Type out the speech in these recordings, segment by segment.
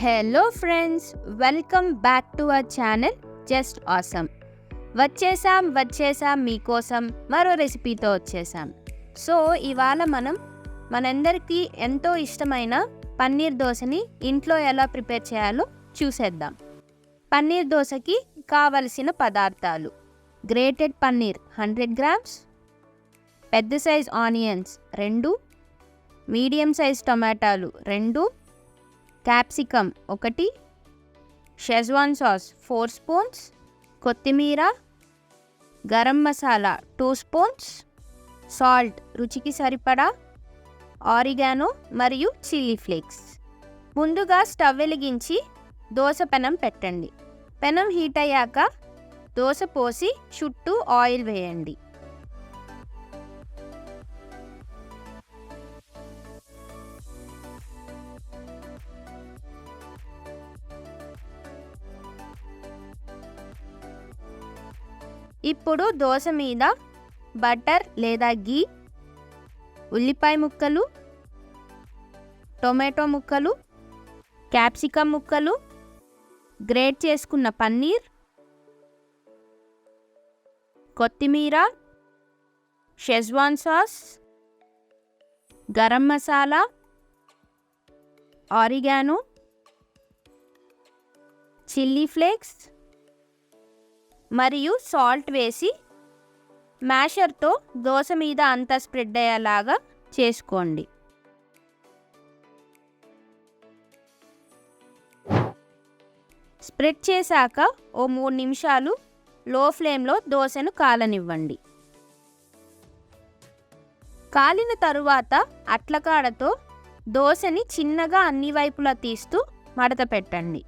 Hello friends, welcome back to our channel just awesome. వచ్చేసాం మీకోసం మరో రెసిపీతో వచ్చేసాం. సో ఇవాళ మనందరికీ ఎంతో ఇష్టమైన పన్నీర్ దోశని ఇంట్లో ఎలా ప్రిపేర్ చేయాలో చూసేద్దాం. పన్నీర్ దోశకి కావలసిన పదార్థాలు: గ్రేటెడ్ పన్నీర్ 100 గ్రామ్స్, పెద్ద సైజ్ ఆనియన్స్ 2, మీడియం సైజ్ టొమాటోలు 2, క్యాప్సికమ్ 1, షెజ్వాన్ సాస్ 4 స్పూన్స్, కొత్తిమీర, గరం మసాలా 2 స్పూన్స్, సాల్ట్ రుచికి సరిపడా, ఆరిగానో మరియు చిల్లీ ఫ్లేక్స్. ముందుగా స్టవ్ వెలిగించి దోశ పెనం పెట్టండి. పెనం హీట్ అయ్యాక దోశ పోసి చుట్టూ ఆయిల్ వేయండి. ఇప్పుడు దోశ మీద బటర్ లేదా గీ, ఉల్లిపాయ ముక్కలు, టొమాటో ముక్కలు, క్యాప్సికమ్ ముక్కలు, గ్రేట్ చేసుకున్న పన్నీర్, కొత్తిమీర, schezwan sauce, garam masala, oregano, chilli flakes మరియు సాల్ట్ వేసి మ్యాషర్తో దోశ మీద అంతా స్ప్రెడ్ అయ్యేలాగా చేసుకోండి. స్ప్రెడ్ చేశాక ఓ 3 నిమిషాలు లో ఫ్లేమ్లో దోశను కాలనివ్వండి. కాలిన తరువాత అట్లకాడతో దోశని చిన్నగా అన్ని వైపులా తీస్తూ మడత పెట్టండి.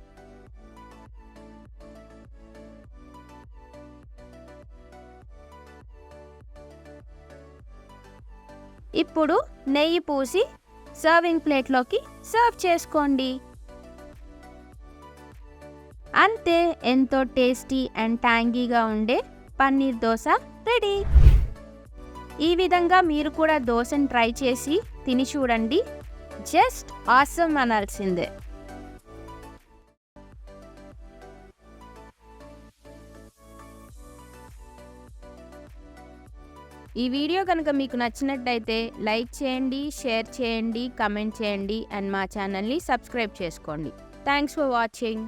ఇప్పుడు నెయ్యి పూసి సర్వింగ్ ప్లేట్లోకి సర్వ్ చేసుకోండి. అంతే, ఎంతో టేస్టీ అండ్ ట్యాంగీగా ఉండే పన్నీర్ దోశ రెడీ. ఈ విధంగా మీరు కూడా దోశను ట్రై చేసి తిని చూడండి. జస్ట్ ఆసమ్ అనాల్సిందే. ఈ వీడియో కనుక మీకు నచ్చినట్టయితే లైక్ చేయండి, షేర్ చేయండి, కమెంట్ చేయండి అండ్ మా ఛానల్ని సబ్స్క్రైబ్ చేసుకోండి. Thanks for watching.